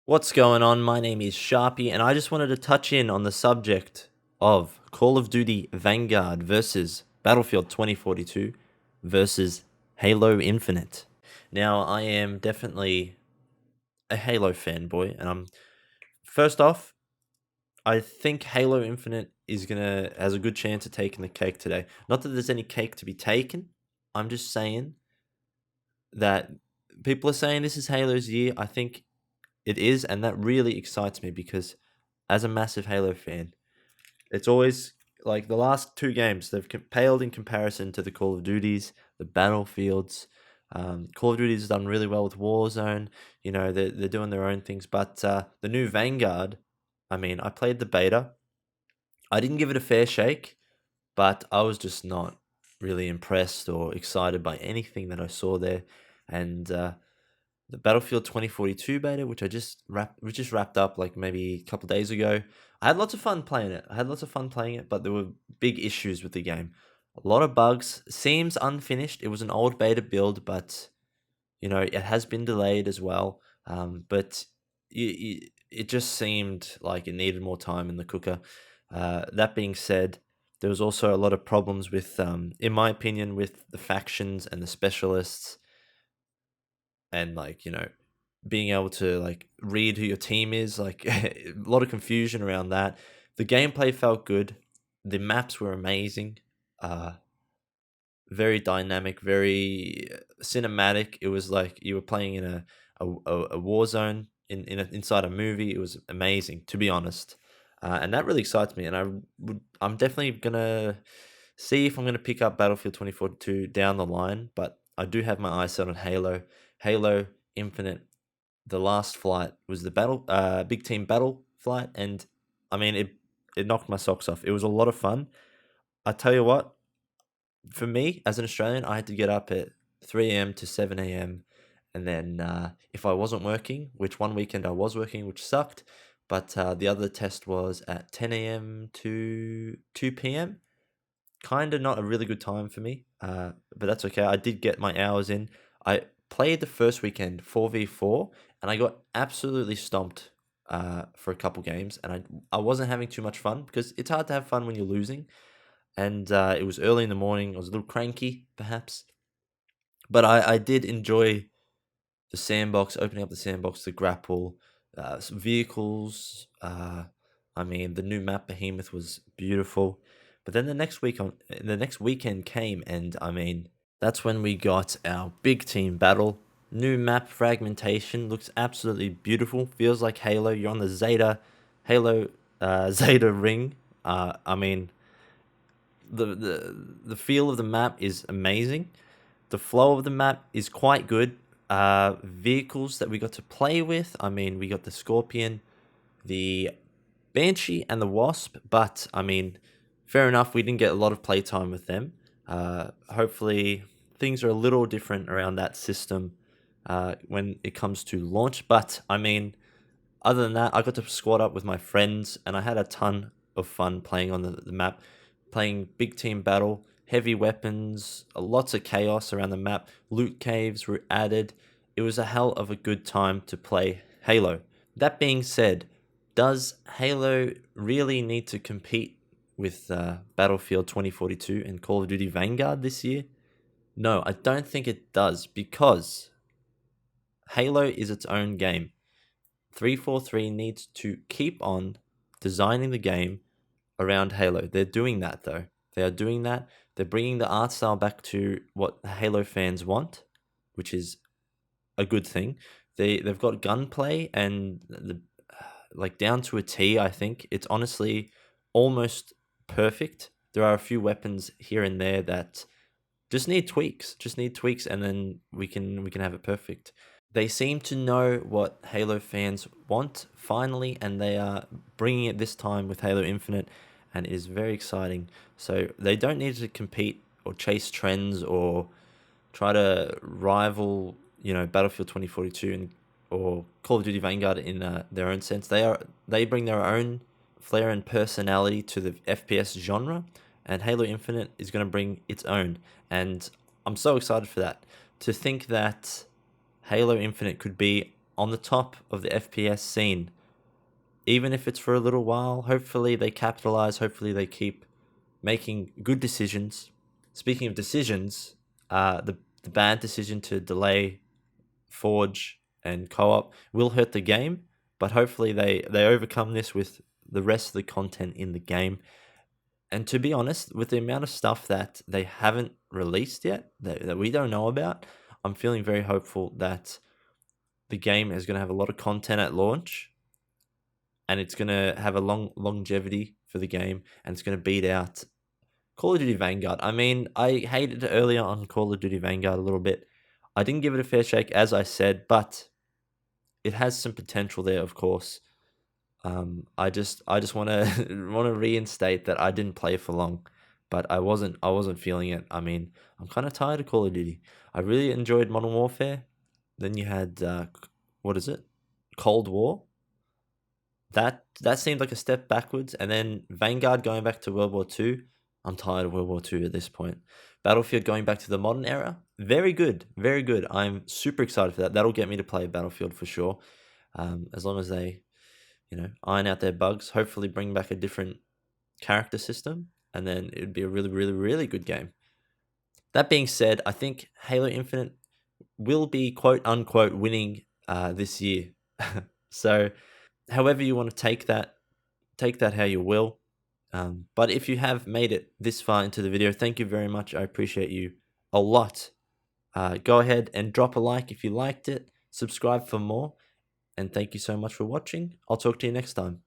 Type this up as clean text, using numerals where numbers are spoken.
What's going on? My name is Sharpie, and I just wanted to touch in on the subject of Call of Duty Vanguard versus Battlefield 2042 versus Halo Infinite. Now, I am definitely a Halo fanboy, and first off, I think Halo Infinite has a good chance of taking the cake today. Not that there's any cake to be taken. I'm just saying that people are saying this is Halo's year. I think it is, and that really excites me because as a massive Halo fan, it's always like the last two games they've paled in comparison to the Call of Duties, the Battlefields. Call of Duty has done really well with Warzone. You know, they're doing their own things, but the new Vanguard. I mean, I played the beta. I didn't give it a fair shake, but I was just not really impressed or excited by anything that I saw there. And the Battlefield 2042 beta, which just wrapped up like maybe a couple days ago. I had lots of fun playing it. But there were big issues with the game. A lot of bugs. Seems unfinished. It was an old beta build, but it has been delayed as well. But it just seemed like it needed more time in the cooker. That being said, there was also a lot of problems with, in my opinion, with the factions and the specialists, and being able to like read who your team is, like a lot of confusion around that. The gameplay felt good. The maps were amazing. Uh very dynamic, very cinematic. It was like you were playing in a war zone inside a movie. It was amazing, to be honest. And that really excites me, and I'm definitely gonna see if I'm gonna pick up Battlefield 2042 down the line, but I do have my eyes set on Halo Infinite. The last flight was the big team battle flight, and I mean it knocked my socks off. It was a lot of fun. I tell you what, for me as an Australian, I had to get up at 3 a.m. to 7 a.m. And then if I wasn't working, which one weekend I was working, which sucked, but the other test was at 10 a.m. to 2 p.m. Kind of not a really good time for me, but that's okay. I did get my hours in. I played the first weekend 4v4, and I got absolutely stomped for a couple games, and I wasn't having too much fun because it's hard to have fun when you're losing. And it was early in the morning. I was a little cranky, perhaps, but I did enjoy the sandbox, opening up the sandbox, the grapple, some vehicles. I mean, the new map Behemoth was beautiful. But then the next weekend came, and I mean, that's when we got our big team battle. New map fragmentation looks absolutely beautiful. Feels like Halo. You're on the Halo Zeta ring. I mean, the feel of the map is amazing. The flow of the map is quite good. Vehicles that we got to play with. I mean, we got the Scorpion, the Banshee, and the Wasp. But I mean, fair enough. We didn't get a lot of playtime with them. Hopefully, things are a little different around that system when it comes to launch. But I mean, other than that, I got to squad up with my friends, and I had a ton of fun playing on the map, playing big team battle, heavy weapons, lots of chaos around the map. Loot caves were added. It was a hell of a good time to play Halo. That being said, does Halo really need to compete with Battlefield 2042 and Call of Duty Vanguard this year? No, I don't think it does, because Halo is its own game. 343 needs to keep on designing the game around Halo. They're doing that, though. They are doing that. They're bringing the art style back to what Halo fans want, which is a good thing. They've got gunplay, and the like down to a T. I think it's honestly almost perfect. There are a few weapons here and there that just need tweaks, and then we can have it perfect. They seem to know what Halo fans want finally, and they are bringing it this time with Halo Infinite, and it is very exciting. So they don't need to compete or chase trends or try to rival, Battlefield 2042 or Call of Duty Vanguard in their own sense. They bring their own flair and personality to the FPS genre, and Halo Infinite is going to bring its own. And I'm so excited for that. To think that Halo Infinite could be on the top of the FPS scene, even if it's for a little while. Hopefully they capitalize. Hopefully they keep making good decisions. Speaking of decisions, the bad decision to delay Forge and co-op will hurt the game, but hopefully they overcome this with the rest of the content in the game. And to be honest, with the amount of stuff that they haven't released yet, that we don't know about, I'm feeling very hopeful that the game is going to have a lot of content at launch, and it's going to have a long longevity for the game, and it's going to beat out Call of Duty Vanguard. I mean, I hated it earlier on Call of Duty Vanguard a little bit. I didn't give it a fair shake, as I said, but it has some potential there, of course. I just want to want to reinstate that I didn't play for long, but I wasn't feeling it. I mean, I'm kind of tired of Call of Duty. I really enjoyed Modern Warfare. Then you had what is it, Cold War. That seemed like a step backwards, and then Vanguard going back to World War Two. I'm tired of World War Two at this point. Battlefield going back to the modern era. Very good, very good. I'm super excited for that. That'll get me to play Battlefield for sure. As long as they, iron out their bugs. Hopefully, bring back a different character system, and then it would be a really, really, really good game. That being said, I think Halo Infinite will be quote unquote winning this year. So, however you want to take that how you will. But if you have made it this far into the video, thank you very much. I appreciate you a lot. Go ahead and drop a like if you liked it. Subscribe for more. And thank you so much for watching. I'll talk to you next time.